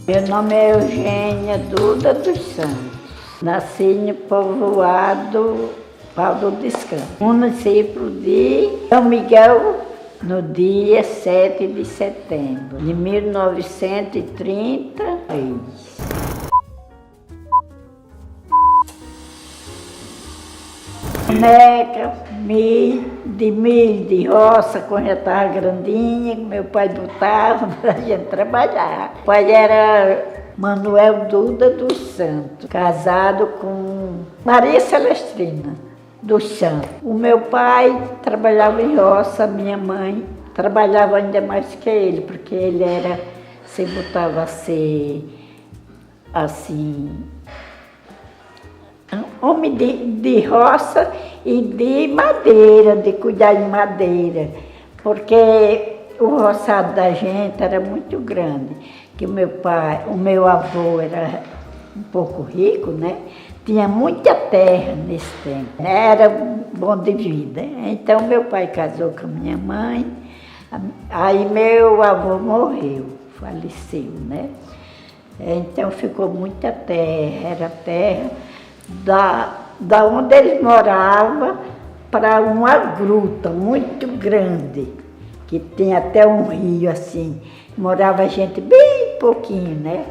Meu nome é Eugênia Duda dos Santos. Nasci no povoado Pau do Descanso, município de São Miguel, no dia 7 de setembro de 1933. Boneca, milho de roça, quando já estava grandinha, meu pai botava para a gente trabalhar. O pai era Manuel Duda dos Santos, casado com Maria Celestrina dos Santos. O meu pai trabalhava em roça, minha mãe trabalhava ainda mais que ele, porque ele era, se botava a ser assim, homem de roça e de madeira, de cuidar de madeira, porque o roçado da gente era muito grande, que o meu avô era um pouco rico, né? Tinha muita terra nesse tempo, era bom de vida. Então meu pai casou com a minha mãe, aí meu avô morreu, faleceu, né? Então ficou muita terra, era terra da onde eles moravam para uma gruta muito grande, que tem até um rio assim, morava gente bem pouquinho, né?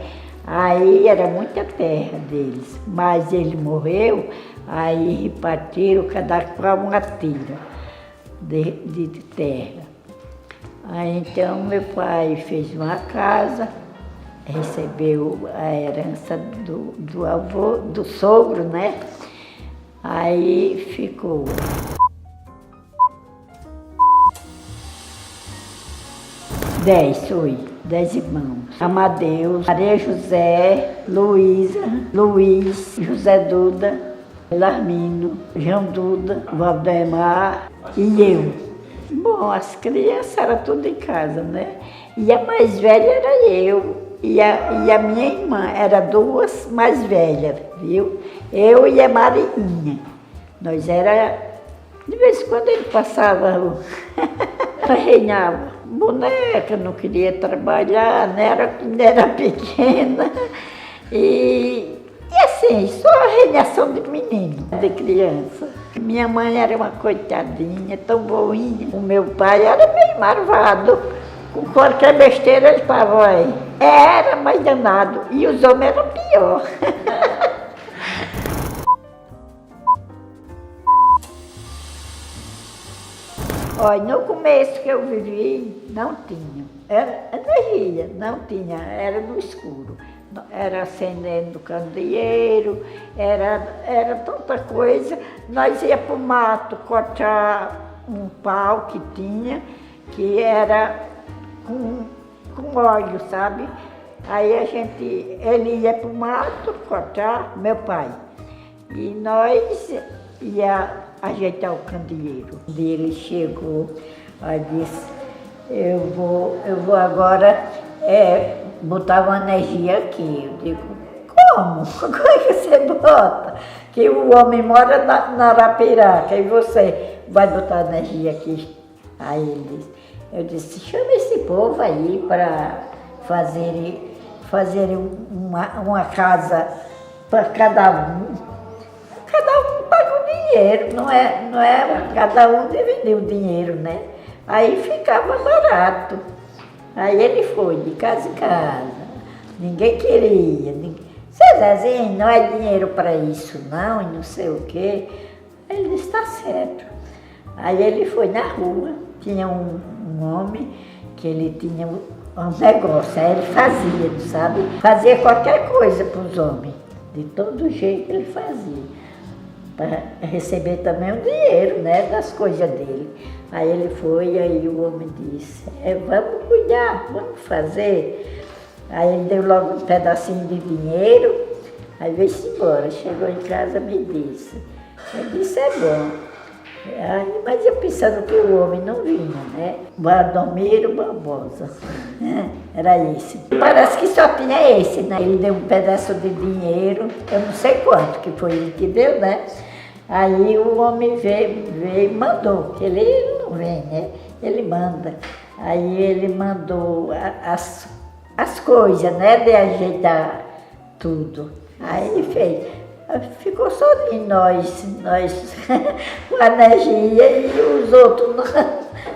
Aí era muita terra deles, mas ele morreu, aí repartiram cada qual uma tira de terra. Aí então meu pai fez uma casa, recebeu a herança do avô, do sogro, né? Aí ficou. 10 irmãos. Amadeus, Maria José, Luísa, Luiz, José Duda, Larmino, João Duda, Valdemar e eu. Bom, as crianças eram tudo em casa, né? E a mais velha era eu. E a minha irmã, eram duas mais velhas, viu? Eu e a Marinha. Nós era, de vez em quando ele passava, reinava. Boneca, não queria trabalhar, era pequena. E assim, só a reinação de menino, de criança. Minha mãe era uma coitadinha, tão boinha. O meu pai era meio marvado. Com qualquer besteira ele falava, aí. Era mais danado. E os homens eram pior. Olha, no começo que eu vivi, não tinha. Era energia, não tinha, era no escuro. Era acendendo candeeiro, era tanta coisa. Nós ia para o mato cortar um pau que tinha, que era com óleo, sabe? Aí ele ia para o mato cortar, meu pai. E nós ia ajeitar o candeeiro. Ele chegou, aí disse, eu vou agora botar uma energia aqui. Eu digo, como? Como é que você bota? Que o homem mora na Arapiraca e você vai botar energia aqui. Aí ele disse, eu disse, chama esse povo aí para fazer uma casa para cada um. Cada um paga o dinheiro, não é cada um dividir o dinheiro, né? Aí ficava barato. Aí ele foi de casa em casa, ninguém queria. Seu Zezinho, não é dinheiro para isso não, e não sei o quê. Ele disse, está certo. Aí ele foi na rua, tinha um homem que ele tinha um negócio, aí ele fazia, sabe? Fazia qualquer coisa para os homens, de todo jeito ele fazia, para receber também o dinheiro, né, das coisas dele. Aí ele foi, aí o homem disse, vamos cuidar, vamos fazer. Aí ele deu logo um pedacinho de dinheiro, aí veio-se embora, chegou em casa e me disse, eu disse, é bom. Aí, mas eu pensando que o homem não vinha, né? Valdomiro Barbosa, era esse. Parece que só tinha esse, né? Ele deu um pedaço de dinheiro, eu não sei quanto que foi ele que deu, né? Aí o homem veio e mandou, que ele não vem, né? Ele manda. Aí ele mandou as as coisas, né? De ajeitar tudo. Aí fez. Ficou sozinho nós com a energia e os outros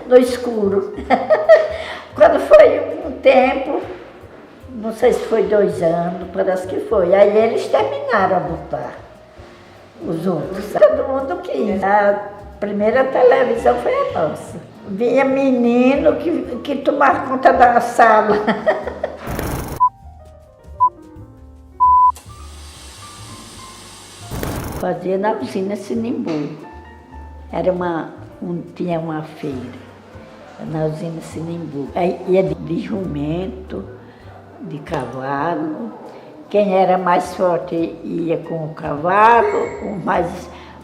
no escuro. Quando foi um tempo, não sei se foi 2 anos, parece que foi, aí eles terminaram a botar os outros. Todo mundo quis. A primeira televisão foi a nossa. Vinha menino que tomava conta da sala. Fazia na usina Sinimbu. Tinha uma feira na usina Sinimbu. Aí ia de jumento, de cavalo. Quem era mais forte ia com o cavalo,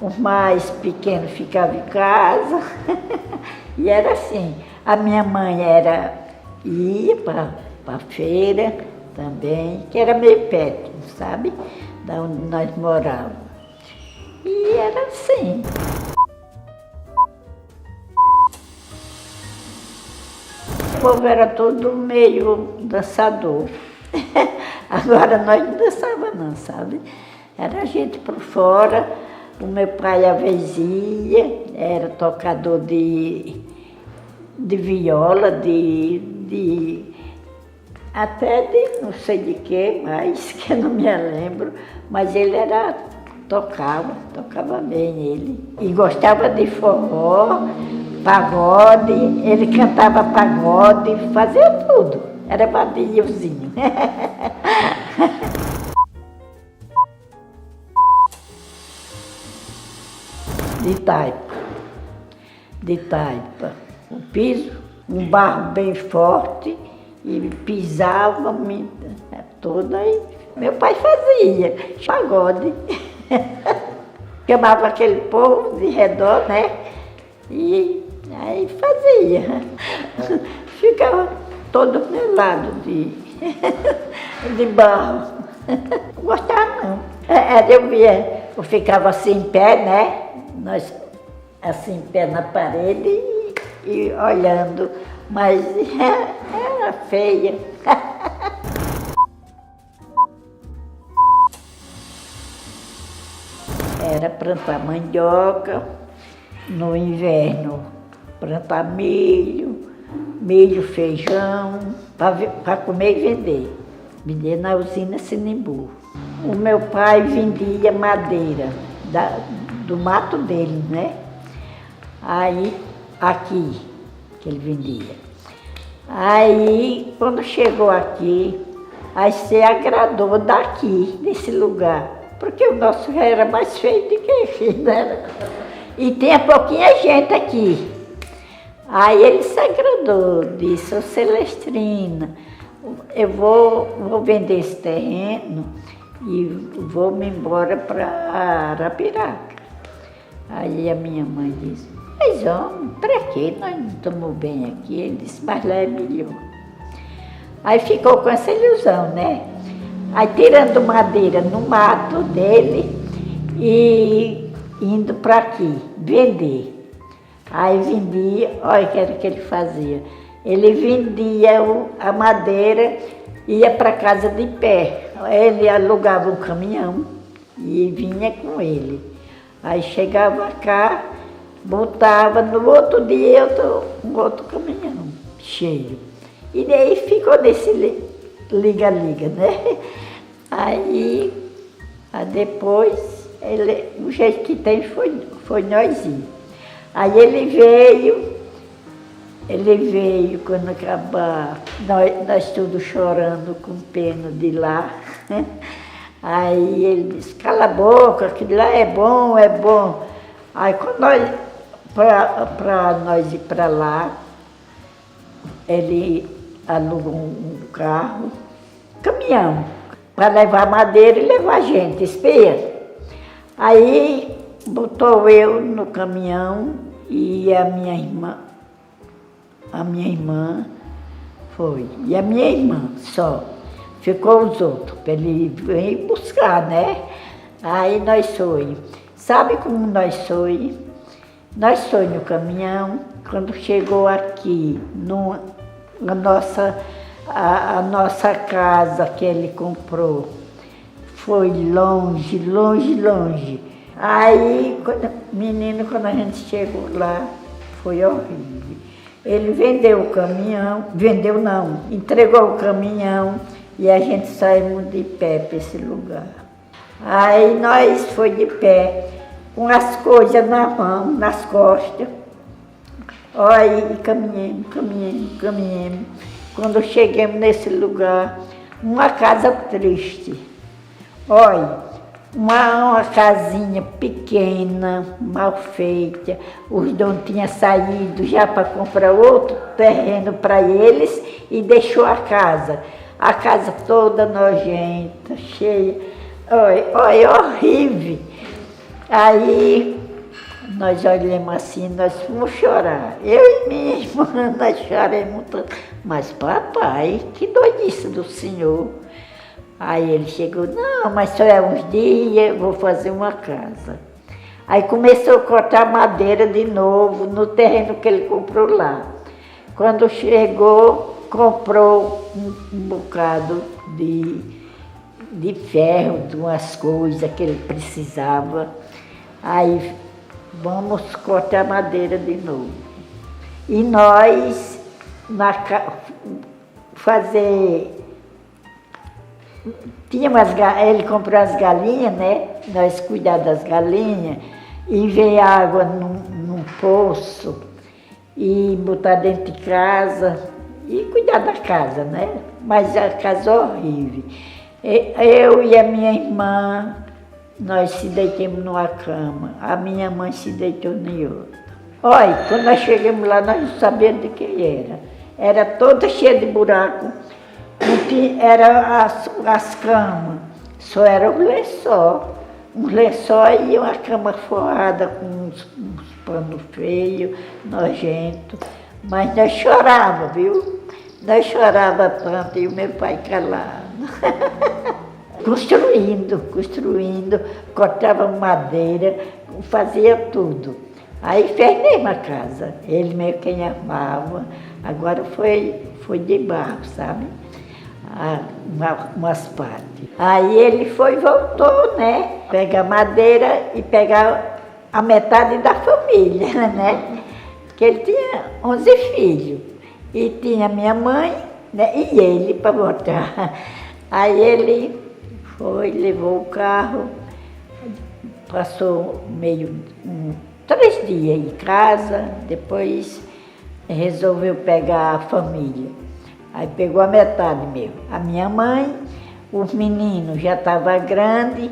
os mais pequenos ficavam em casa. E era assim. A minha mãe ia para a feira também, que era meio perto, sabe? Da onde nós morávamos. E era assim. O povo era todo meio dançador. Agora nós não dançávamos não, sabe? Era a gente por fora. O meu pai às vezes ia, era tocador de viola, até de não sei de que mais, que eu não me lembro, mas ele tocava bem ele. E gostava de forró, pagode, ele cantava pagode, fazia tudo. Era badiozinho. De taipa. O piso, um barro bem forte, e pisava toda aí. Meu pai fazia pagode. Chamava aquele povo de redor, né? E aí fazia. Ficava todo melado de barro. Não gostava não. Eu ficava assim em pé, né? Nós assim em pé na parede e olhando, mas era feia. Era plantar mandioca, no inverno plantar milho, feijão, para comer e vender. Vender na usina Sinimbu. O meu pai vendia madeira do mato dele, né? Aí, aqui, que ele vendia. Aí, quando chegou aqui, aí se agradou daqui, desse lugar. Porque o nosso já era mais feio do que esse, né? E tinha pouquinha gente aqui. Aí ele se agradou, disse, ô Celestrina, eu vou vender esse terreno e vou me embora para Arapiraca. Aí a minha mãe disse, mas homem, para quê? Nós não estamos bem aqui. Ele disse, mas lá é melhor. Aí ficou com essa ilusão, né? Aí tirando madeira no mato dele e indo para aqui, vender. Aí vendia, olha o que era que ele fazia. Ele vendia a madeira, ia para casa de pé. Ele alugava um caminhão e vinha com ele. Aí chegava cá, botava no outro dia um outro caminhão cheio. E daí ficou nesse liga-liga, né? Aí depois, o jeito que tem foi nós ir. Aí ele veio quando acabar, nós todos chorando com pena de lá. Aí ele disse, cala a boca, que lá é bom, é bom. Aí quando para nós ir para lá, ele alugou um carro, caminhão, para levar madeira e levar gente, espera. Aí botou eu no caminhão e a minha irmã foi. E a minha irmã só. Ficou os outros, para ele vir buscar, né? Aí nós foi. Sabe como nós foi? Nós foi no caminhão, quando chegou aqui, na nossa A nossa casa que ele comprou foi longe, longe, longe. Aí, menino, quando a gente chegou lá, foi horrível. Ele vendeu o caminhão, vendeu não, entregou o caminhão e a gente saímos de pé para esse lugar. Aí nós foi de pé, com as coisas na mão, nas costas. Olha, e caminhamos. Quando chegamos nesse lugar, uma casa triste. Olha, uma casinha pequena, mal feita. Os donos tinham saído já para comprar outro terreno para eles e deixou a casa. A casa toda nojenta, cheia. Olha, horrível. Aí nós olhamos assim, nós fomos chorar. Eu e minha irmã, nós choramos tanto. Mas papai, que doidice do senhor. Aí ele chegou, não, mas só é uns dias, vou fazer uma casa. Aí começou a cortar madeira de novo no terreno que ele comprou lá. Quando chegou, comprou um bocado de ferro, de umas coisas que ele precisava. Aí vamos cortar madeira de novo. E nós ele comprou as galinhas, né? Nós cuidávamos das galinhas e veio água num poço e botar dentro de casa e cuidar da casa, né? Mas a casa horrível. Eu e a minha irmã, nós se deitamos numa cama, a minha mãe se deitou em outra. Olha, quando nós chegamos lá, nós não sabíamos de quem era. Era toda cheia de buraco, era as camas, só era um lençol e uma cama forrada com uns panos feios, nojentos. Mas nós chorávamos, viu? Nós chorávamos tanto e o meu pai calado. Construindo, cortava madeira, fazia tudo. Aí fez mesmo a casa, ele meio que armava, agora foi de barro, sabe? Umas partes. Aí ele voltou, né? Pegar madeira e pegar a metade da família, né? Que ele tinha 11 filhos. E tinha minha mãe, né? E ele para voltar. Aí ele levou o carro, passou 3 dias em casa, depois resolveu pegar a família. Aí pegou a metade mesmo. A minha mãe, os meninos já estavam grandes,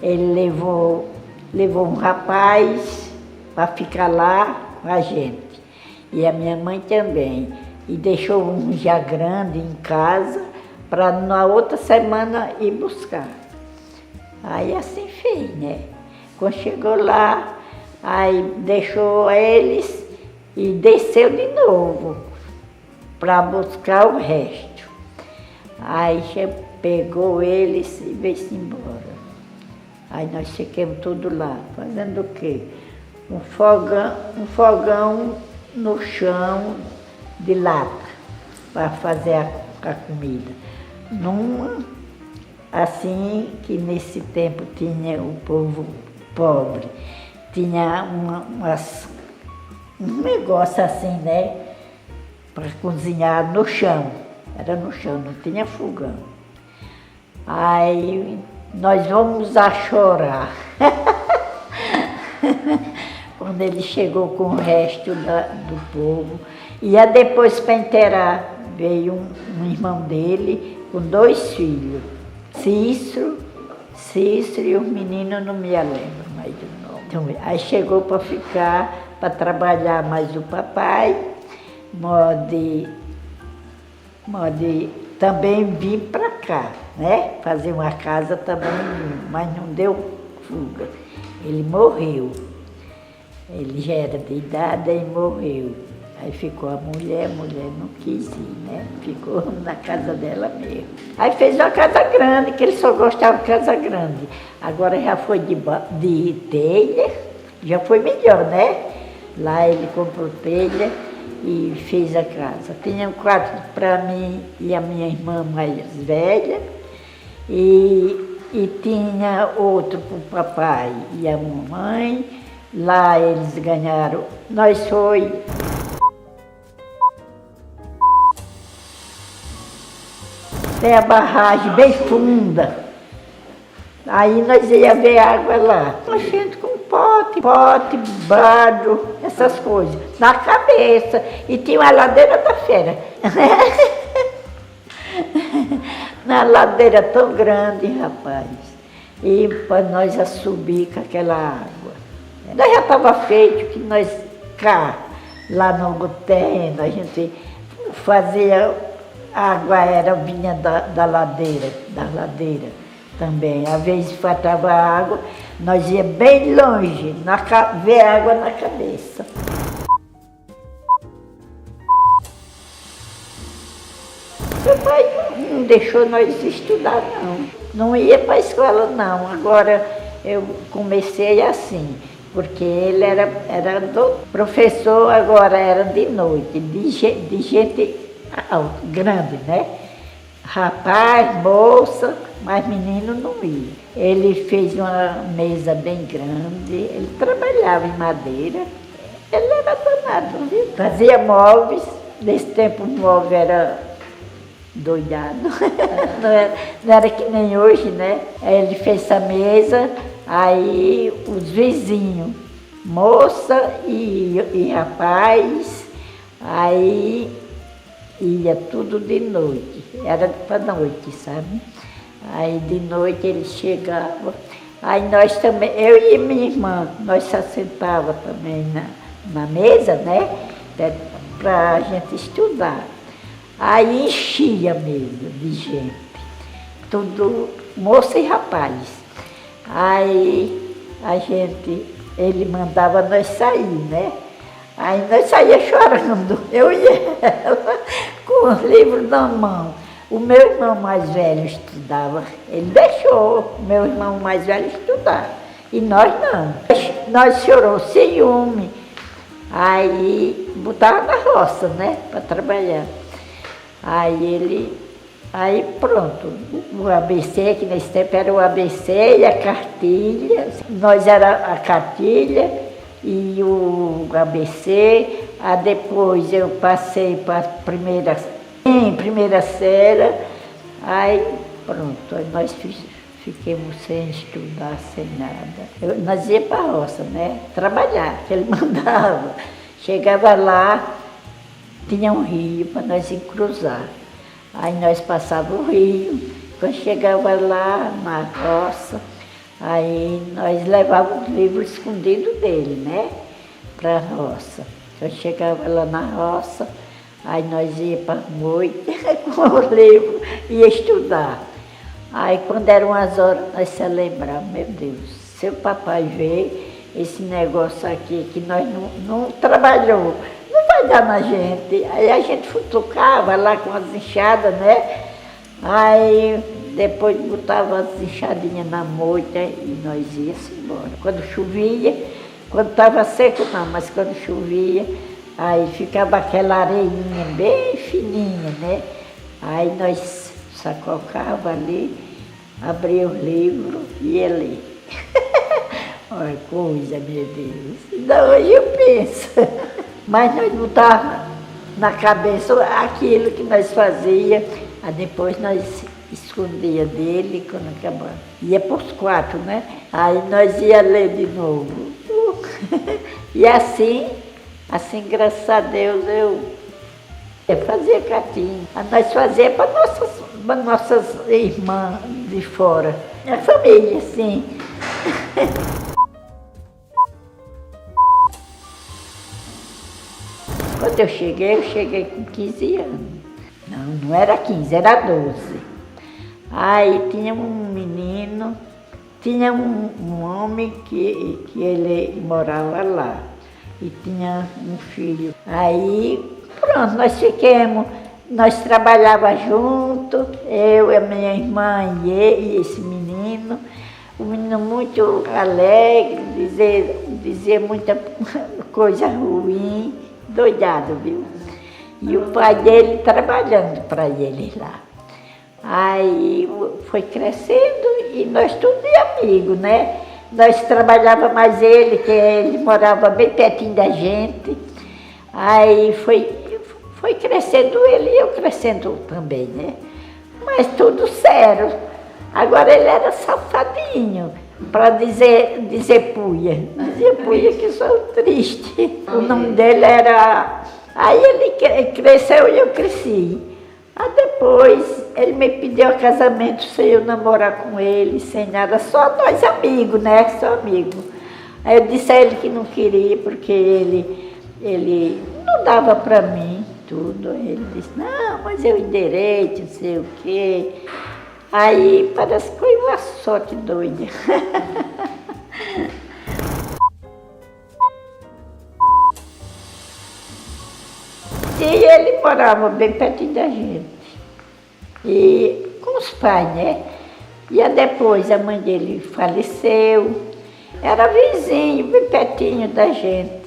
ele levou um rapaz para ficar lá com a gente. E a minha mãe também. E deixou um já grande em casa para na outra semana ir buscar. Aí assim fez, né? Quando chegou lá, aí deixou eles e desceu de novo para buscar o resto. Aí pegou eles e veio-se embora. Aí nós ficamos tudo lá, fazendo o quê? Um fogão no chão de lata para fazer a comida. Assim que nesse tempo tinha o povo pobre, tinha um negócio assim, né? Para cozinhar no chão. Era no chão, não tinha fogão. Aí nós vamos a chorar. Quando ele chegou com o resto do povo. Ia depois para enterrar, veio um irmão dele com 2 filhos. Cícero e os meninos não me lembro mais do nome. Então, aí chegou para ficar, para trabalhar mais o papai, mode também vir para cá, né? Fazer uma casa também, mas não deu fuga. Ele morreu. Ele já era de idade e morreu. Aí ficou a mulher não quis ir, né? Ficou na casa dela mesmo. Aí fez uma casa grande, que ele só gostava de casa grande. Agora já foi de telha, já foi melhor, né? Lá ele comprou telha e fez a casa. Tinha um quarto para mim e a minha irmã mais velha, e tinha outro para o papai e a mamãe. Lá eles ganharam, nós foi. Tem a barragem bem funda. Aí nós ia ver água lá. A gente com pote, barro, essas coisas, na cabeça. E tinha uma ladeira da feira. Na ladeira tão grande, rapaz. E para nós a subir com aquela água. Nós já estava feito que nós cá, lá no terreno, a gente fazia, a água vinha da ladeira também. Às vezes faltava água, nós ia bem longe, ver água na cabeça. Meu pai não deixou nós estudar, não. Não ia para a escola, não. Agora eu comecei assim, porque ele era professor, agora era de noite, de gente grande, né? Rapaz, moça, mas menino não ia. Ele fez uma mesa bem grande, ele trabalhava em madeira, ele era danado, viu? Fazia móveis, nesse tempo o móvel era doidado, não era que nem hoje, né? Aí ele fez essa mesa, aí os vizinhos, moça e rapaz, aí ia tudo de noite, era para noite, sabe? Aí de noite ele chegava, aí nós também, eu e minha irmã, nós se assentava também na mesa, né? Para a gente estudar. Aí enchia a mesa de gente, tudo moça e rapaz. Aí ele mandava nós sair, né? Aí nós saía chorando, eu e ela, com os livros na mão. O meu irmão mais velho estudava, ele deixou o meu irmão mais velho estudar, e nós não. Nós chorou ciúme, aí botava na roça, né, para trabalhar. Aí pronto, o ABC, que nesse tempo era o ABC e a cartilha, nós era a cartilha e o ABC, depois eu passei para a primeira série, aí pronto, aí nós fiquemos sem estudar, sem nada. Nós ia para a roça, né, trabalhar, que ele mandava. Chegava lá, tinha um rio para nós ir cruzar. Aí nós passávamos o rio, quando chegava lá na roça, aí nós levávamos os livros escondidos dele, né, para a roça. Quando chegava lá na roça, aí nós íamos para a noite com os livros e ia estudar. Aí quando eram as horas, nós se lembrávamos, meu Deus, se o papai ver esse negócio aqui que nós não trabalhou, vai dar na gente. Aí a gente futucava lá com as enxadas, né? Aí depois botava as enxadinhas na moita e nós íamos embora. Quando chovia, quando estava seco não, mas quando chovia, aí ficava aquela areinha bem fininha, né? Aí nós sacocava ali, abria o livro e ia ler. Olha coisa, meu Deus. Ainda hoje eu penso. Mas nós botávamos na cabeça aquilo que nós fazíamos, aí depois nós escondia dele quando acabava. Ia para os quartos, né? Aí nós ia ler de novo. E assim, graças a Deus, eu fazia catinho. Nós fazíamos para nossas irmãs de fora. A família, sim. Quando eu cheguei com 15 anos. Não era 15, era 12. Aí tinha um menino, tinha um homem que ele morava lá. E tinha um filho. Aí, pronto, nós trabalhávamos juntos, eu, a minha irmã e esse menino. O menino muito alegre, dizia muita coisa ruim doidado, viu? E o pai dele trabalhando para ele lá. Aí foi crescendo e nós tudo de amigo, né? Nós trabalhava mais ele, que ele morava bem pertinho da gente. Aí foi crescendo ele e eu crescendo também, né? Mas tudo sério. Agora ele era safadinho, para dizer puia. Dizia puia que sou triste. O nome dele era... Aí ele cresceu e eu cresci. Aí depois ele me pediu a casamento sem eu namorar com ele, sem nada, só nós amigos, né? Só amigos. Aí eu disse a ele que não queria, porque ele não dava para mim tudo. Ele disse, não, mas eu endereço, não sei o quê. Aí parece que foi uma sorte doida. E ele morava bem pertinho da gente. E com os pais, né? E aí depois a mãe dele faleceu. Era vizinho, bem pertinho da gente.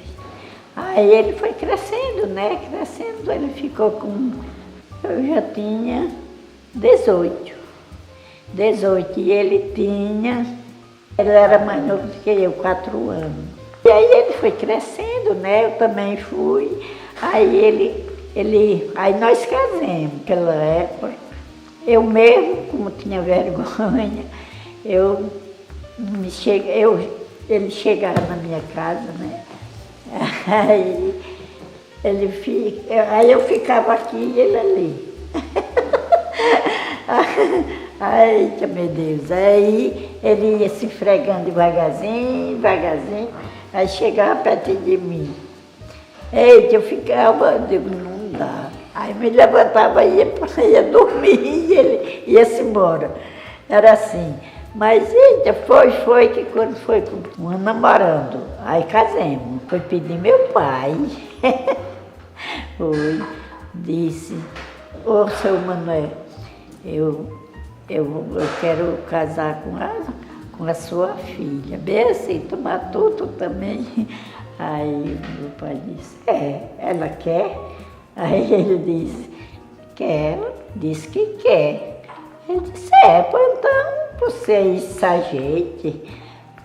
Aí ele foi crescendo, né? Crescendo, ele ficou com... Eu já tinha 18. E ele tinha... Ele era mais novo do que eu, 4 anos. E aí ele foi crescendo, né? Eu também fui. Aí nós casamos naquela época. Eu mesmo, como tinha vergonha, ele chegava na minha casa, né? Aí eu ficava aqui e ele ali. Ai, meu Deus. Aí ele ia se esfregando devagarzinho, aí chegava perto de mim. Eita, eu ficava, eu digo, não dá. Aí me levantava e ia dormir e ele ia-se embora. Era assim. Mas eita, foi que quando foi um ano namorando, aí casemos. Foi pedir meu pai. Foi, disse, ô seu Manuel, eu quero casar com a sua filha. Bem assim, tomar tudo também. Aí meu pai disse, ela quer? Aí ele disse, quero, disse que quer. Ele disse, pois então vocês se ajeitem.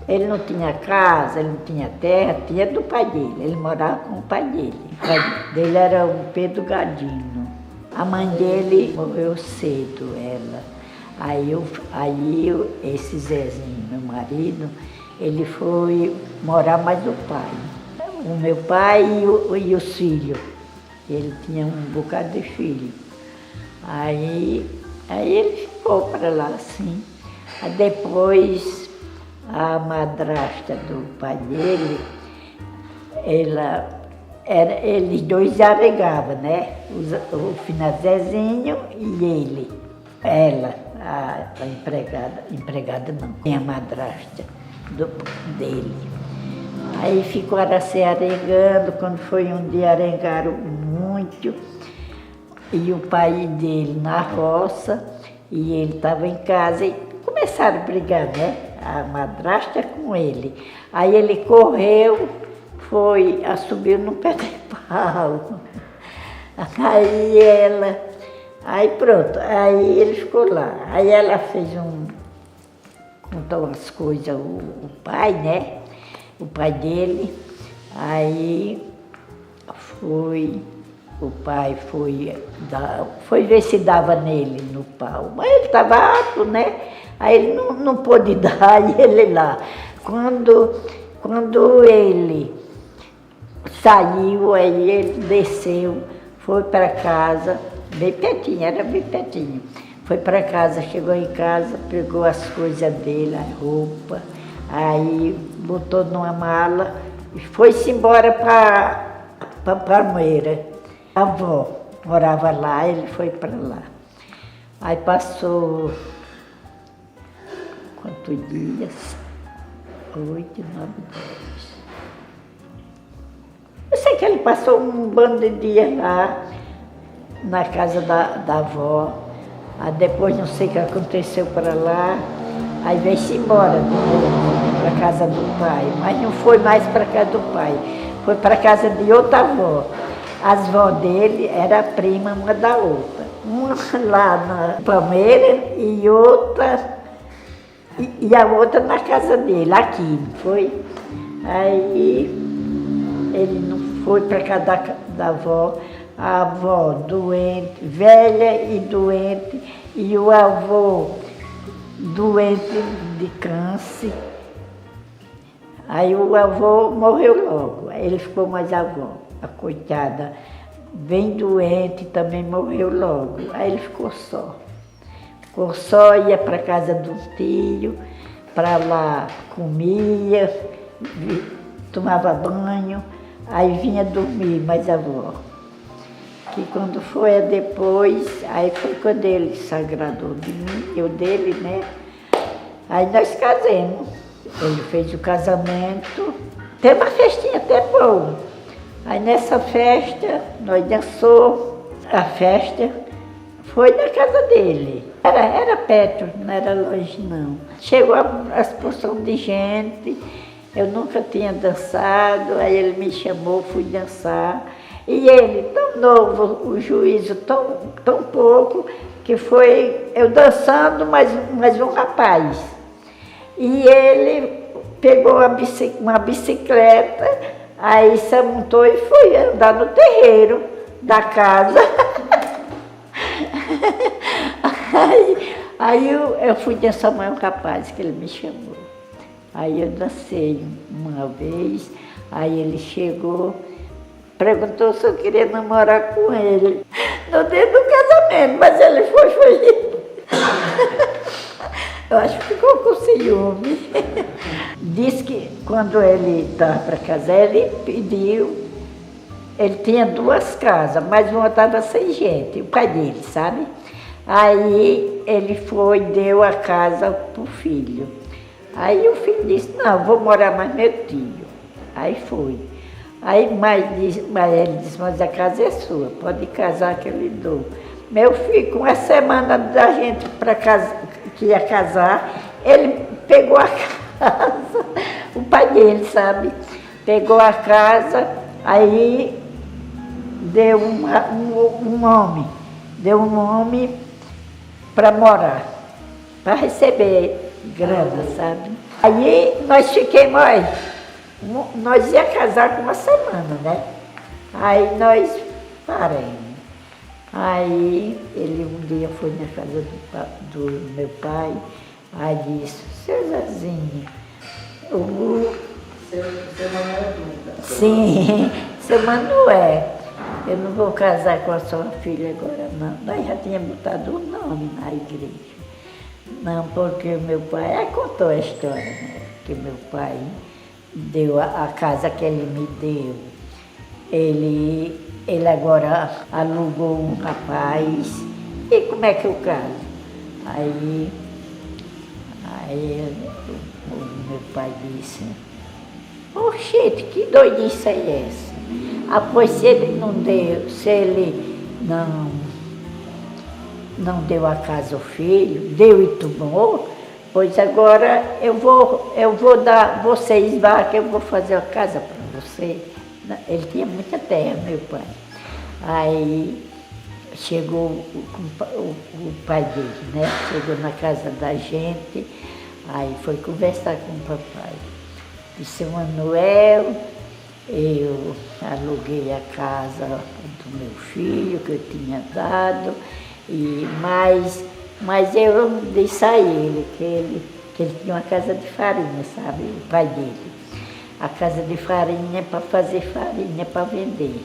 Ele não tinha casa, ele não tinha terra, tinha do pai dele, ele morava com o pai dele. O pai dele era o Pedro Gadino. A mãe dele morreu cedo, ela. Esse Zezinho, meu marido, ele foi morar mais do pai. O meu pai e os filhos. Ele tinha um bocado de filho. Aí ele ficou para lá, assim. Aí depois, a madrasta do pai dele, eles dois aregavam, né? O Finazezinho e ele. Ela, a empregada não, a madrasta dele. Aí ficaram se arengando, quando foi um dia arengaram muito, e o pai dele na roça, e ele estava em casa, e começaram a brigar, né? A madrasta com ele. Aí ele correu, subiu no pé de pau. Aí pronto, aí ele ficou lá. Aí ela contou umas coisas, o pai, né? O pai dele, aí o pai foi ver se dava nele no pau, mas ele estava apto, né? Aí ele não pôde dar, e ele lá. Quando ele saiu, aí ele desceu, foi para casa, bem pertinho, era bem pertinho. Foi para casa, chegou em casa, pegou as coisas dele, a roupa, aí botou numa mala e foi-se embora para Palmeira. A avó morava lá, ele foi para lá. Aí passou quantos dias? 8, 9, 10. Eu sei que ele passou um bando de dias lá na casa da avó. Aí depois não sei o que aconteceu para lá. Aí veio-se embora para a casa do pai, mas não foi mais para a casa do pai, foi para a casa de outra avó. As vó dele era prima uma da outra. Uma lá na Palmeira e outra, e a outra na casa dele, aqui, não foi? Aí ele não foi para casa da avó, a avó doente, velha e doente, e o avô doente de câncer. Aí o avô morreu logo, aí ele ficou mais a avó, a coitada, bem doente, também morreu logo. Aí ele ficou só. Ficou só, ia para casa do tio, para lá comia, tomava banho, aí vinha dormir mais a avó. Que quando foi depois, aí foi quando ele se agradou de mim, eu dele, né? Aí nós casamos. Ele fez o casamento, tem uma festinha até boa. Aí nessa festa, nós dançou, a festa foi na casa dele. Era perto, não era longe não. Chegou a porção de gente, eu nunca tinha dançado, aí ele me chamou, fui dançar. E ele, tão novo, o juízo tão pouco, que foi eu dançando, mais um rapaz. E ele pegou uma bicicleta, aí se montou e foi andar no terreiro da casa. Aí eu fui dançar mais um rapaz que ele me chamou. Aí eu dancei uma vez, aí ele chegou, perguntou se eu queria namorar com ele. No dia do casamento, mas ele foi. Eu acho que ficou com ciúme. Diz que quando ele estava para casar, ele pediu, ele tinha 2 casas, mas uma estava sem gente, o pai dele, sabe? Aí ele foi, deu a casa para o filho. Aí o filho disse, não, vou morar mais meu tio. Aí foi. Mas ele disse, mas a casa é sua, pode casar que eu lhe dou. Meu filho, com uma semana da gente para casa, que ia casar, ele pegou a casa, o pai dele, sabe? Pegou a casa, aí deu um nome para morar, para receber grana, sabe? Aí nós ficamos, nós ia casar com uma semana, né? Aí nós paramos. Aí ele um dia foi na casa do meu pai, aí disse, seu Zezinho, Seu Manuel Duda. sim, seu Manuel, eu não vou casar com a sua filha agora não. Nós já tínhamos botado o nome na igreja. Não, porque meu pai, aí contou a história, né? Que meu pai deu a casa que ele me deu. Ele agora alugou um rapaz. E como é que eu caso? Aí o meu pai disse, oxente, que doidice é essa? Pois se ele não deu a casa ao filho, deu e tomou, pois agora eu vou dar vocês lá, que eu vou fazer a casa para você. Ele tinha muita terra, meu pai. Aí chegou o pai dele, né? Chegou na casa da gente, aí foi conversar com o papai. Disse, Manuel, eu aluguei a casa do meu filho, que eu tinha dado, mas eu disse a ele que ele tinha uma casa de farinha, sabe? O pai dele. A casa de farinha para fazer farinha para vender.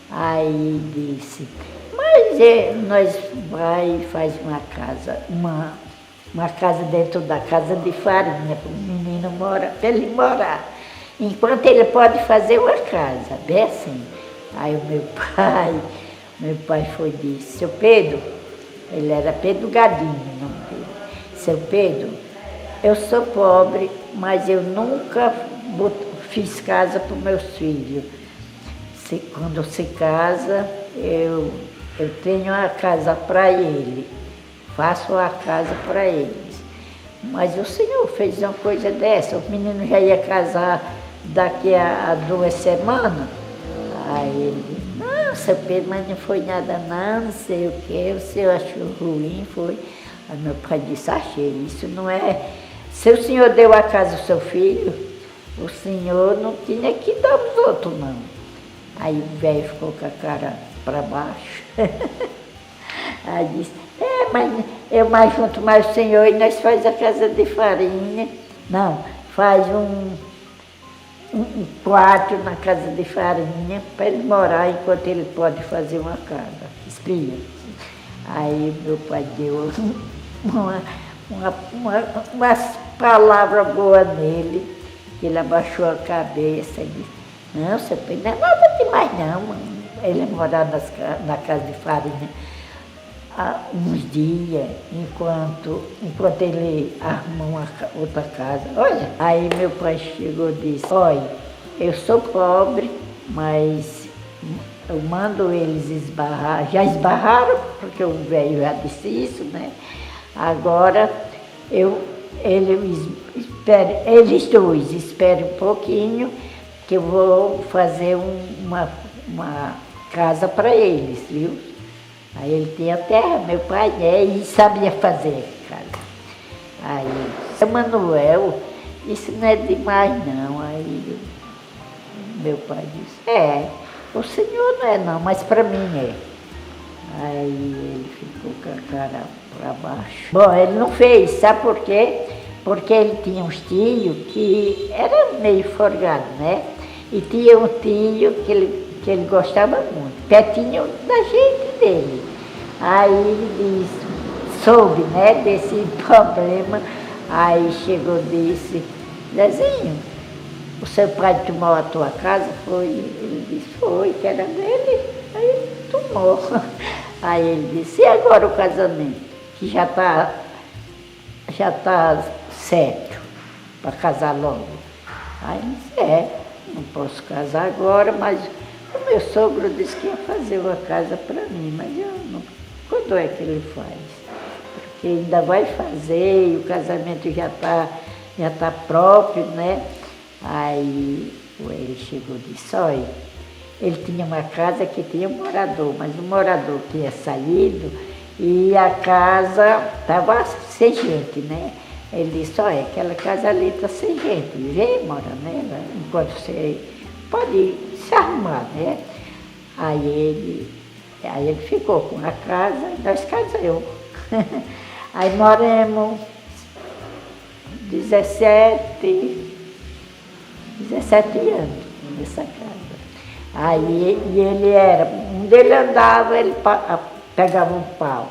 Aí disse, mas nós vai e faz uma casa dentro da casa de farinha para o menino morar, para ele morar. Enquanto ele pode fazer uma casa, bem assim. Aí o meu pai foi e disse, seu Pedro, ele era Pedro Gadinho, o nome dele. Seu Pedro, eu sou pobre, mas eu nunca fiz casa para os meus filhos. Quando se casa, eu tenho a casa para ele, faço a casa para eles. Mas o senhor fez uma coisa dessa, o menino já ia casar daqui a 2 semanas. Aí ele disse, não, Não, seu Pedro, mas não foi nada não sei o que, o senhor achou ruim, foi. Aí meu pai disse, achei, isso não é... Se o senhor deu a casa ao seu filho, o senhor não tinha que dar aos outros, não. Aí o velho ficou com a cara para baixo. Aí disse, mas eu mais junto mais o senhor e nós faz a casa de farinha. Não, faz um quarto na casa de farinha para ele morar enquanto ele pode fazer uma casa. Espia. Aí meu pai deu umas palavras boas nele, ele abaixou a cabeça e disse, não, seu Pedro, não é nada demais não, ele morar na casa de farinha há uns dias, enquanto ele arrumou outra casa. Olha, aí meu pai chegou e disse, olha, eu sou pobre, mas eu mando eles esbarrar, já esbarraram, porque o velho já disse isso, né? Agora, eles dois esperem um pouquinho, que eu vou fazer uma casa para eles, viu? Aí ele tinha terra, meu pai, né, e sabia fazer casa. Aí, seu Manuel, isso não é demais não. Aí meu pai disse, o senhor não é não, mas para mim é. Aí ele ficou com a cara para baixo. Bom, ele não fez, sabe por quê? Porque ele tinha uns tios que era meio forgado, né? E tinha um tio que ele gostava muito, pertinho da gente dele. Aí ele disse, soube, né, desse problema, aí chegou e disse, Zezinho, o seu pai tomou a tua casa? Foi? Ele disse, foi, que era dele, aí ele tomou. Aí ele disse, e agora o casamento? Que já tá certo para casar logo. Aí ele disse, não posso casar agora, mas o meu sogro disse que ia fazer uma casa para mim, mas eu não. Quando é que ele faz? Porque ainda vai fazer e o casamento já tá próprio, né? Aí ele chegou e disse, olha, ele tinha uma casa que tinha um morador, mas o morador tinha saído e a casa estava sem gente, né? Ele disse, olha, aquela casa ali está sem gente, vem, mora nela, enquanto você pode se arrumar, né? Aí ele ficou com a casa e nós casamos. Aí moramos 17 anos nessa casa. Aí ele onde ele andava, ele pegava um pau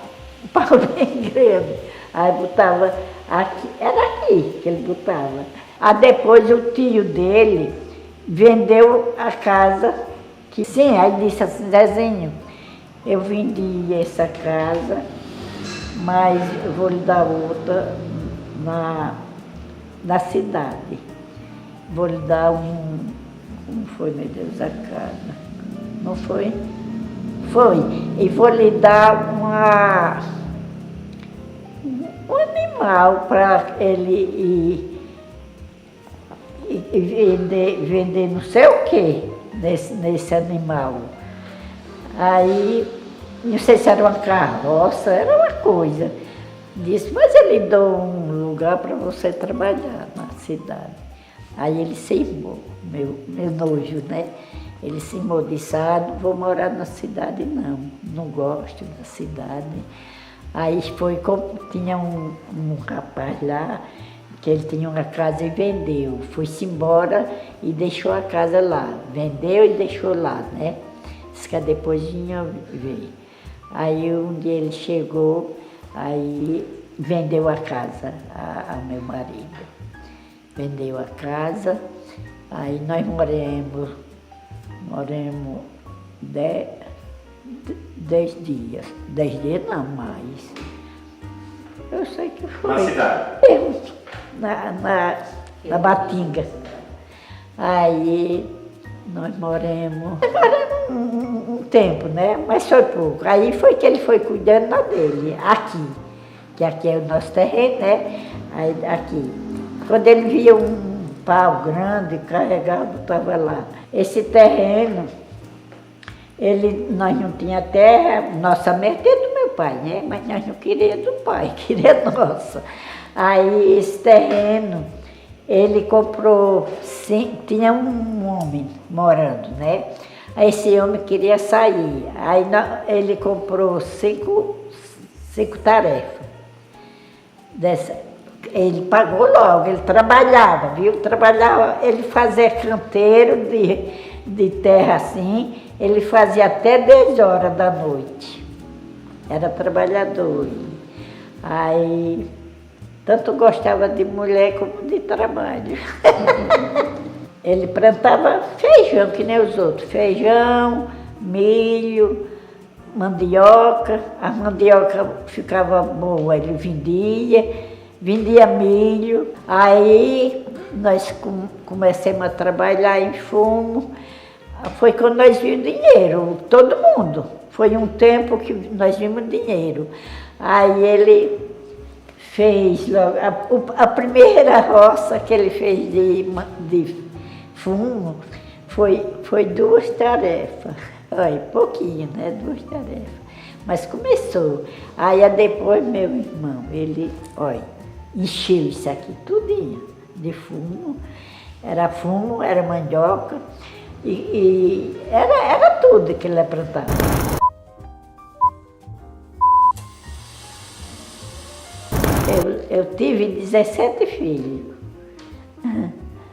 bem grande. Aí botava aqui, era aqui que ele botava. Aí depois o tio dele vendeu a casa, aí disse assim, Zezinho, eu vendi essa casa, mas eu vou lhe dar outra na cidade. Vou lhe dar como foi, meu Deus, a casa? Não foi? Foi. E vou lhe dar um animal para ele vender não sei o quê nesse animal. Aí, não sei se era uma carroça, era uma coisa. Disse, mas ele deu um lugar para você trabalhar na cidade. Aí ele se imou, meu nojo, né? Ele se imou, disse, não vou morar na cidade não gosto da cidade. Aí foi como tinha um rapaz lá, que ele tinha uma casa e vendeu. Foi-se embora e deixou a casa lá. Vendeu e deixou lá, né? Disse que depois vinha ver. Aí um dia ele chegou, aí vendeu a casa a meu marido. Vendeu a casa, aí nós moramos 10 dias. 10 dias não, mais. Eu sei que foi. Na cidade? Na Batinga. Aí nós moramos um tempo, né? Mas foi pouco. Aí foi que ele foi cuidando dele, aqui. Que aqui é o nosso terreno, né? Aí aqui. Quando ele via um pau grande, carregado, estava lá. Esse terreno Nós não tinha terra, nossa merda é do meu pai, né? Mas nós não queríamos do pai, queria nossa. Aí esse terreno, ele comprou, tinha um homem morando, né? Aí esse homem queria sair, aí ele comprou cinco tarefas. Ele pagou logo, ele trabalhava, viu? Trabalhava, ele fazia canteiro de terra assim, ele fazia até 10 horas da noite. Era trabalhador. Aí, tanto gostava de mulher como de trabalho. Ele plantava feijão, que nem os outros. Feijão, milho, mandioca. A mandioca ficava boa, ele vendia milho. Aí nós começamos a trabalhar em fumo. Foi quando nós vimos dinheiro, todo mundo. Foi um tempo que nós vimos dinheiro. Aí ele fez logo, a primeira roça que ele fez de fumo foi 2 tarefas. Olha, pouquinho, né? 2 tarefas. Mas começou. Aí depois meu irmão, ele, olha, encheu isso aqui tudinho de fumo. Era fumo, era mandioca e era tudo que ele plantava. Eu tive 17 filhos.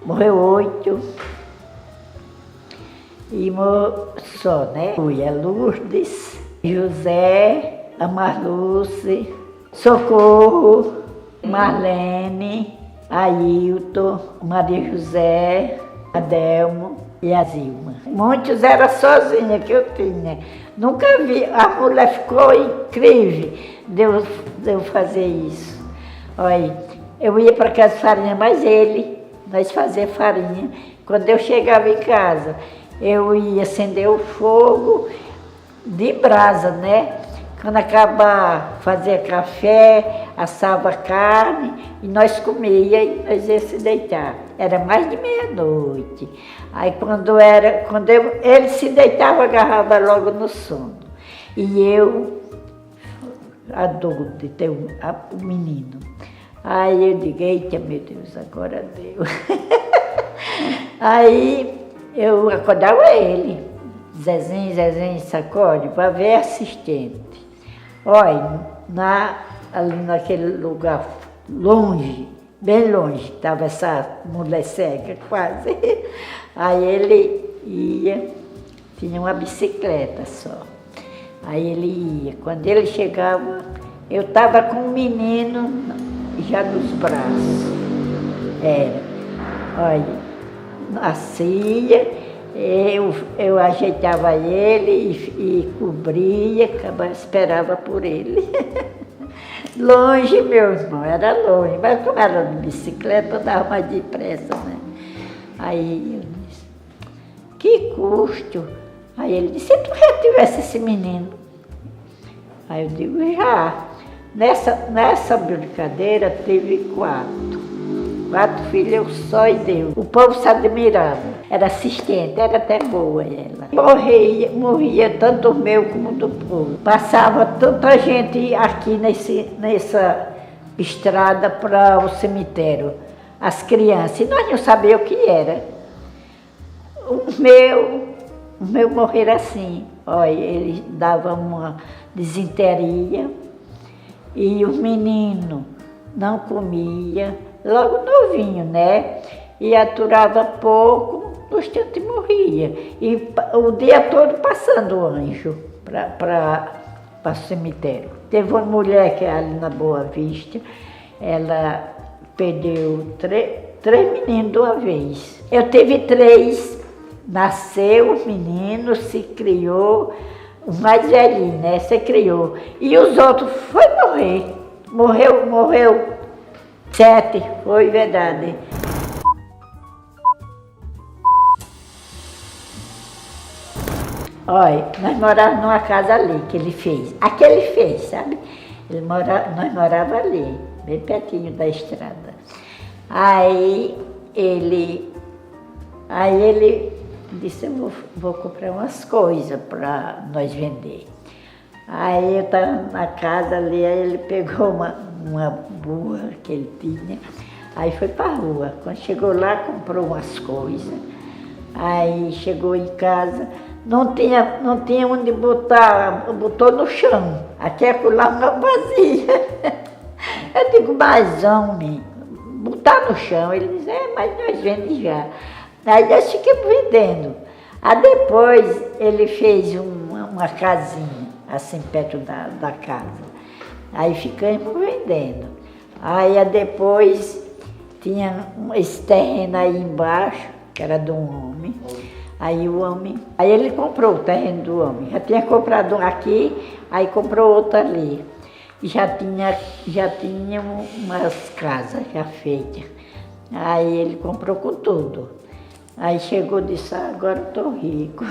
Morreu 8. E só, né? Fui a Lourdes, José, a Marluce, Socorro, Marlene, Ailton, Maria José, Adelmo e a Zilma. Muitos eram sozinhas que eu tinha. Nunca vi. A mulher ficou incrível de eu fazer isso. Olha, eu ia para casa de farinha, mas nós fazíamos farinha. Quando eu chegava em casa, eu ia acender o fogo de brasa, né? Quando acabar, fazia café, assava carne e nós comíamos e nós ia se deitar. Era mais de meia-noite. Aí ele se deitava, agarrava logo no sono. E eu, adoro de ter um menino. Aí eu digo, eita meu Deus, agora deu. Aí eu acordava ele, Zezinho, sacode, para ver assistente. Olha, ali naquele lugar longe, bem longe, estava essa mulher cega quase. Aí ele ia, tinha uma bicicleta só. Aí ele ia. Quando ele chegava, eu estava com um menino já nos braços. Olha, nascia, eu ajeitava ele e cobria, esperava por ele. Longe, meu irmão, era longe, mas como era de bicicleta, eu dava mais depressa, né? Aí eu disse, que custo? Aí ele disse, se tu já tivesse esse menino? Aí eu digo, já. Nessa brincadeira teve 4 filhos, eu só e Deus. O povo se admirava, era assistente, era até boa ela. Morria tanto o meu como do povo. Passava tanta gente aqui nessa estrada para o cemitério, as crianças, e nós não sabíamos o que era. O meu morrer assim, olha, ele dava uma disenteria e o menino não comia, logo novinho, né? E aturava pouco, no instante morria. E o dia todo passando o anjo para o cemitério. Teve uma mulher que é ali na Boa Vista, ela perdeu 3 meninos de uma vez. Eu tive 3, nasceu o menino, se criou, o mais velhinho, né? Se criou. E os outros foi morrer. Morreu 7, foi verdade. Olha, nós morávamos numa casa ali que ele fez. Aquele fez, sabe? Nós morávamos ali, bem pertinho da estrada. Aí ele disse, eu vou comprar umas coisas para nós vender. Aí eu estava na casa ali, aí ele pegou uma burra que ele tinha, aí foi para a rua. Quando chegou lá, comprou umas coisas. Aí chegou em casa, não tinha onde botar, botou no chão. Aqui acolá não vazia. Eu digo, mas homem, botar no chão. Ele diz, mas nós vendemos já. Aí nós ficamos vendendo. Aí depois ele fez uma casinha, assim perto da casa. Aí ficamos vendendo. Aí depois tinha esse terreno aí embaixo, que era de um homem. Aí ele comprou o terreno do homem. Já tinha comprado um aqui, aí comprou outro ali. E já tinha umas casas já feitas. Aí ele comprou com tudo. Aí chegou e disse, agora eu estou rico.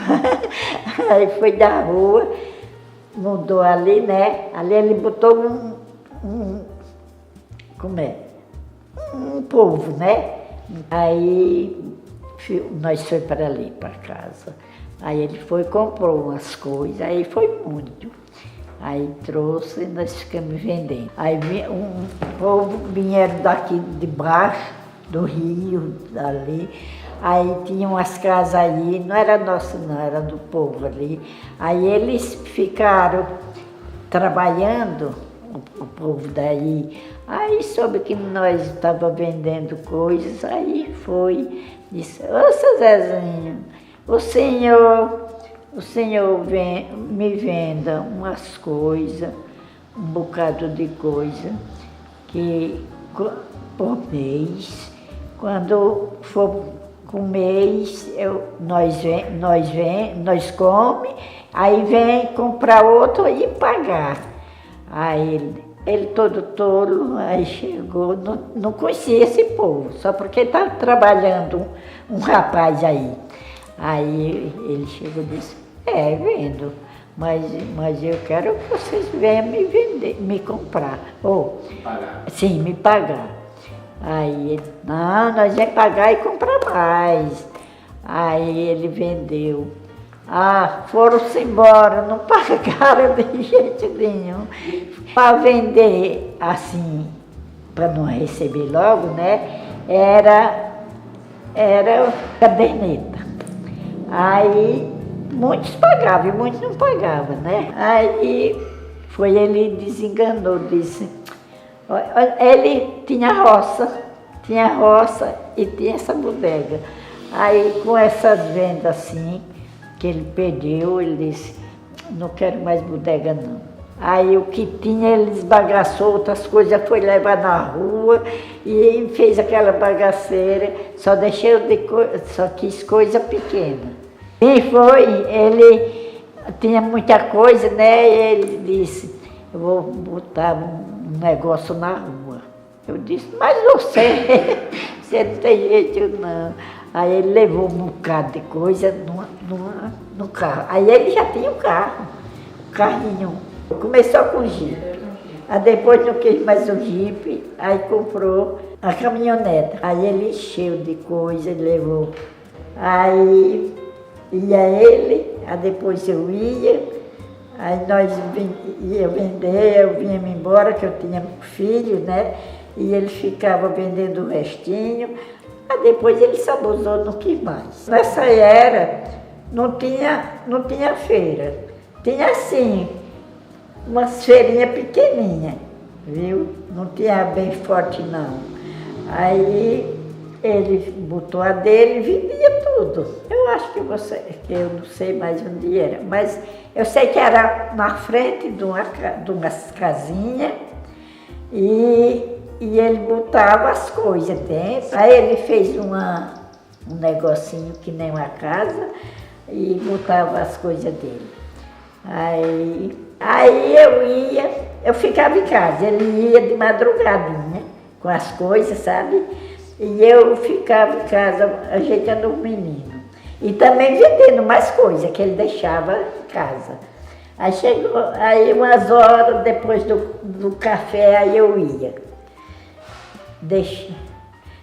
Aí foi da rua, mudou ali, né? Ali ele botou como é? Um povo, né? Aí nós fomos para ali, para casa. Aí ele foi e comprou umas coisas, aí foi muito. Aí trouxe e nós ficamos vendendo. Aí um povo vieram daqui de baixo, do rio, dali. Aí tinha umas casas aí, não era nossa não, era do povo ali. Aí eles ficaram trabalhando, o povo daí. Aí soube que nós estávamos vendendo coisas, aí foi, disse, ô seu Zezinho, o senhor me venda umas coisas, um bocado de coisa, que por mês, quando for com mês, nós come, aí vem comprar outro e pagar. Aí ele todo tolo, aí chegou, não conhecia esse povo, só porque estava trabalhando um rapaz aí. Aí ele chegou e disse, vendo, mas eu quero que vocês venham me vender, me comprar. Pagar. Sim, me pagar. Aí ele, não, nós vamos pagar e comprar mais. Aí ele vendeu. Foram-se embora, não pagaram de jeito nenhum. Para vender assim, para não receber logo, né? Era caderneta. Aí muitos pagavam e muitos não pagavam, né? Aí ele desenganou, disse. Ele tinha roça e tinha essa bodega. Aí com essas vendas assim, que ele perdeu, ele disse, não quero mais bodega não. Aí o que tinha ele esbagaçou, outras coisas foi levar na rua e fez aquela bagaceira, só quis coisa pequena. E ele tinha muita coisa, né? E ele disse, eu vou botar um negócio na rua. Eu disse, mas você não tem jeito não. Aí ele levou um bocado de coisa no carro. Aí ele já tinha o carrinho. Começou com o jipe. Aí depois não quis mais o jipe, aí comprou a caminhonete. Aí ele encheu de coisa, ele levou. Aí ia ele, aí depois eu ia. Aí nós ia vender, eu vinha embora, que eu tinha filho, né? E ele ficava vendendo o restinho. Aí depois ele se abusou, não quis mais. Nessa era, não tinha feira. Tinha assim, umas feirinhas pequenininhas, viu? Não tinha bem forte não. Aí ele botou a dele e vendia tudo. Eu acho que eu não sei mais onde era, mas eu sei que era na frente de umas casinhas e ele botava as coisas dentro. Aí ele fez um negocinho que nem uma casa e botava as coisas dele. Aí eu ficava em casa, ele ia de madrugadinha com as coisas, sabe? E eu ficava em casa ajeitando os meninos. E também vendendo mais coisas que ele deixava em casa. Aí umas horas depois do café, aí eu ia.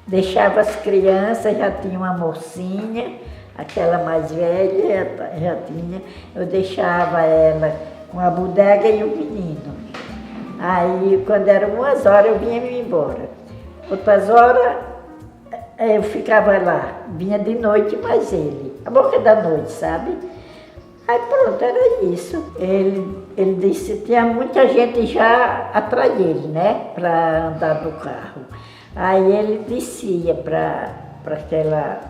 Deixava as crianças, já tinha uma mocinha, aquela mais velha já tinha, eu deixava ela com a bodega e o menino. Aí, quando eram 1 hora, eu vinha me embora. Outras horas, eu ficava lá, vinha de noite mais ele, a boca da noite, sabe? Aí pronto, era isso. Ele disse que tinha muita gente já atrás dele, né? Para andar no carro. Aí ele descia para aquela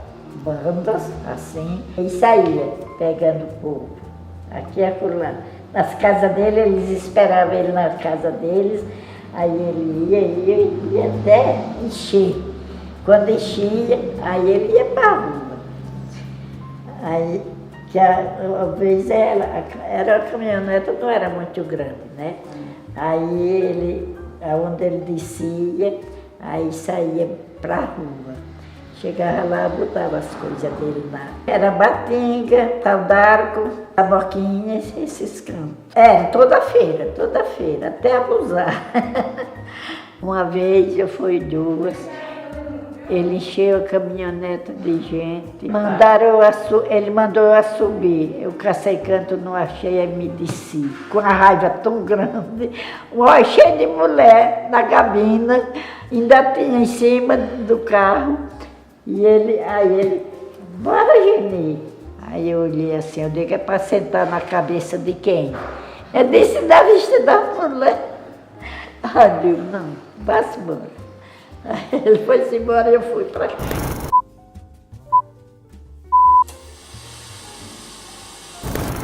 banda, assim, e saía pegando o povo. Aqui e acolá. Nas casas dele, eles esperavam ele na casa deles, aí ele ia até encher. Quando enchia, aí ele ia para a rua. Aí, que uma vez era a caminhonete, não era muito grande, né? Aí aonde ele descia, aí saía para a rua. Chegava lá, botava as coisas dele lá. Era Batinga, Tal d'Arco, Taboquinha, esses campos. Era toda feira, até abusar. Uma vez, eu fui 2, ele encheu a caminhonete de gente. Ele mandou eu subir. Eu cacei canto, não achei, aí me desci. Com a raiva tão grande. Cheio de mulher na cabina, ainda tinha em cima do carro. E ele, bora, Geni. Aí eu olhei assim, eu digo, é para sentar na cabeça de quem? Eu disse, da vista da mulher. Eu digo, não, vá-se embora. Aí ele foi-se embora e eu fui para cá.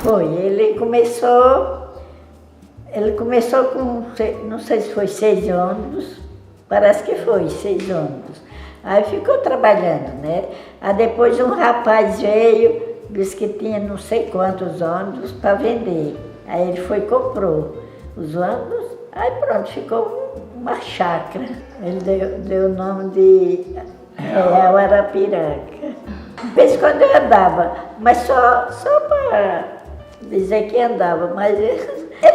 Foi, ele começou com, não sei se foi 6 ônibus, parece que foi 6 ônibus. Aí ficou trabalhando, né? Aí depois um rapaz veio, disse que tinha não sei quantos ônibus para vender. Aí ele foi e comprou os ônibus, aí pronto, ficou uma chácara. Ele deu o nome de Real Arapiraca. De vez em quando eu andava, mas só para dizer que andava, mas ele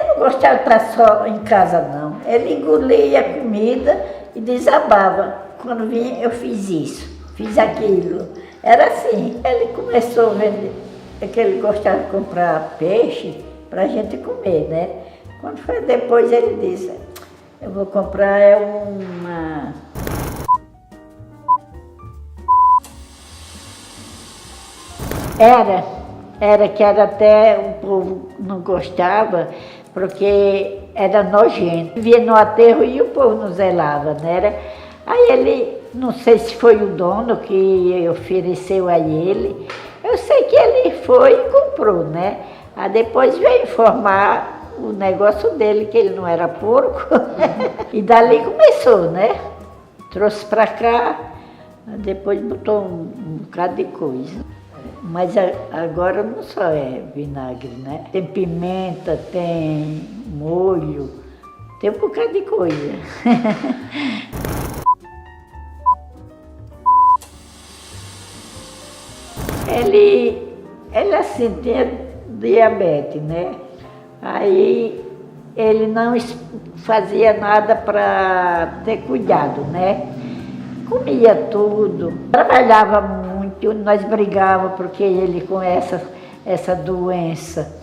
não gostava de estar só em casa, não. Ele engolia a comida e desabava. Quando vinha, eu fiz isso, fiz aquilo. Era assim. Ele começou a vender, que ele gostava de comprar peixe para a gente comer, né? Quando foi depois, ele disse, eu vou comprar uma... Era até o povo não gostava, porque era nojento. Via no aterro e o povo não zelava, né? Aí ele, não sei se foi o dono que ofereceu a ele, eu sei que ele foi e comprou, né? Aí depois veio informar o negócio dele, que ele não era porco, e dali começou, né? Trouxe para cá, depois botou um bocado de coisa. Mas agora não só é vinagre, né? Tem pimenta, tem molho, tem um bocado de coisa. Ele assim, tinha diabetes, né? Aí ele não fazia nada para ter cuidado, né? Comia tudo, trabalhava muito, nós brigávamos porque ele com essa doença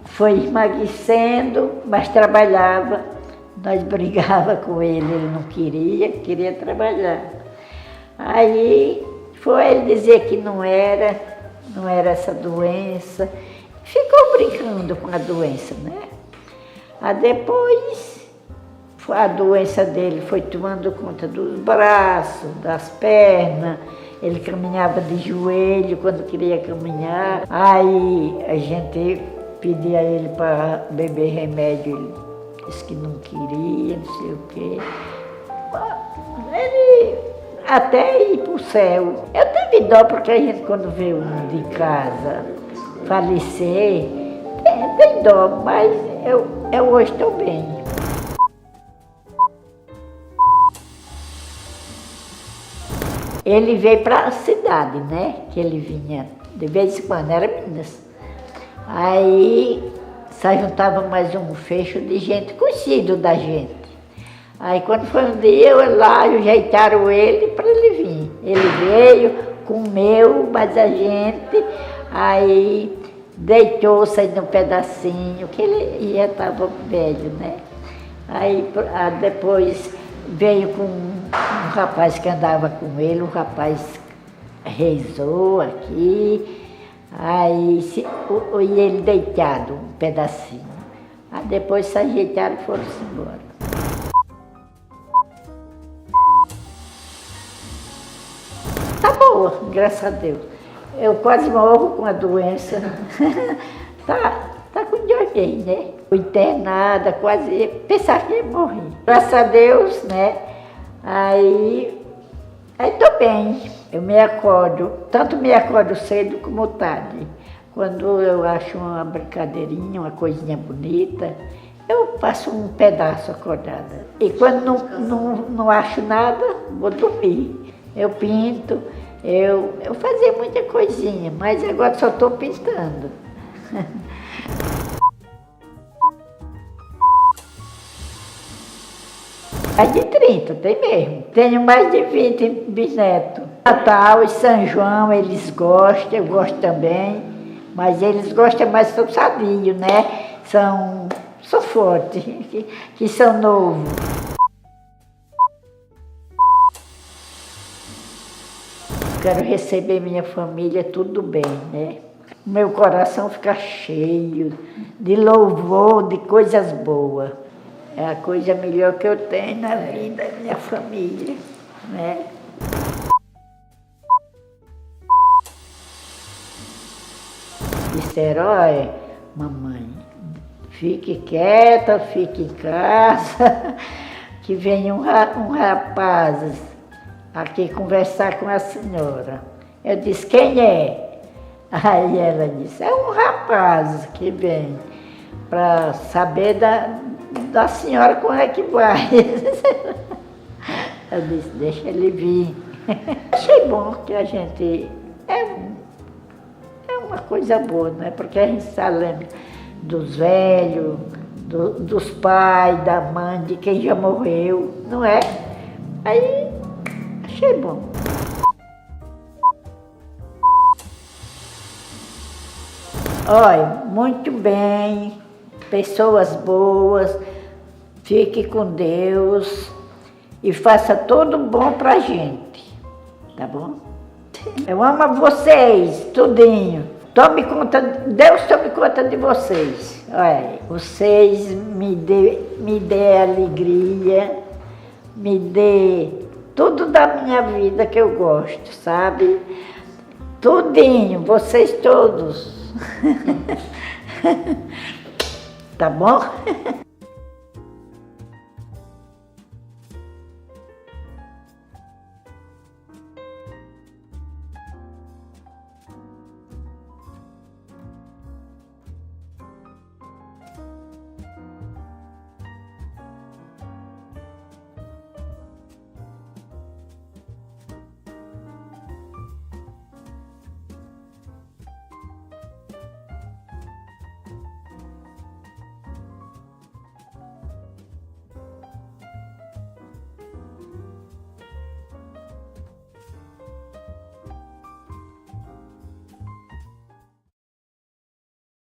foi emagrecendo, mas trabalhava, nós brigávamos com ele não queria trabalhar. Aí foi ele dizer que não era essa doença, ficou brincando com a doença, né? Aí depois a doença dele foi tomando conta dos braços, das pernas, ele caminhava de joelho quando queria caminhar. Aí a gente pedia a ele para beber remédio, ele disse que não queria, não sei o quê. Ele até ir para o céu. Eu tive dó porque a gente quando vê um de casa falecer, tem dó, mas eu hoje estou bem. Ele veio para a cidade, né? Que ele vinha de vez em quando, era Minas. Aí se juntava mais um fecho de gente, conhecido da gente. Aí quando foi um dia, lá ajeitaram ele para ele vir. Ele veio, comeu, mas a gente aí deitou-se aí num pedacinho, que ele já estava velho, né? Aí depois veio com um rapaz que andava com ele, o rapaz rezou aqui, aí e ele deitado um pedacinho. Aí depois se ajeitaram e foram-se embora. Tá boa, graças a Deus. Eu quase morro com a doença. Tá com Dioguei, né? Fui internada, quase pensava que ia morrer. Graças a Deus, né? Aí tô bem. Eu me acordo, tanto me acordo cedo como tarde. Quando eu acho uma brincadeirinha, uma coisinha bonita, eu passo um pedaço acordada. E quando não acho nada, vou dormir. Eu pinto, eu fazia muita coisinha, mas agora só estou pintando. Mais de 30, tem mesmo. Tenho mais de 20 bisnetos. Natal e São João, eles gostam, eu gosto também, mas eles gostam mais do sadio, né? São fortes, que são novos. Quero receber minha família tudo bem, né? Meu coração fica cheio de louvor, de coisas boas. É a coisa melhor que eu tenho na vida, minha família, né? Disseram, olha, mamãe, fique quieta, fique em casa, que vem um rapaz aqui conversar com a senhora. Eu disse, quem é? Aí ela disse, é um rapaz que vem para saber da senhora como é que vai. Eu disse, deixa ele vir. Achei bom que a gente... É uma coisa boa, não é? Porque a gente está lembra dos velhos, dos pais, da mãe, de quem já morreu, não é? Aí, achei bom. Olha, muito bem, pessoas boas, fique com Deus e faça tudo bom pra gente, tá bom? Eu amo vocês, tudinho. Tome conta, Deus tome conta de vocês. Olha, vocês me dê alegria, me dê tudo da minha vida que eu gosto, sabe? Tudinho, vocês todos. Tá bom?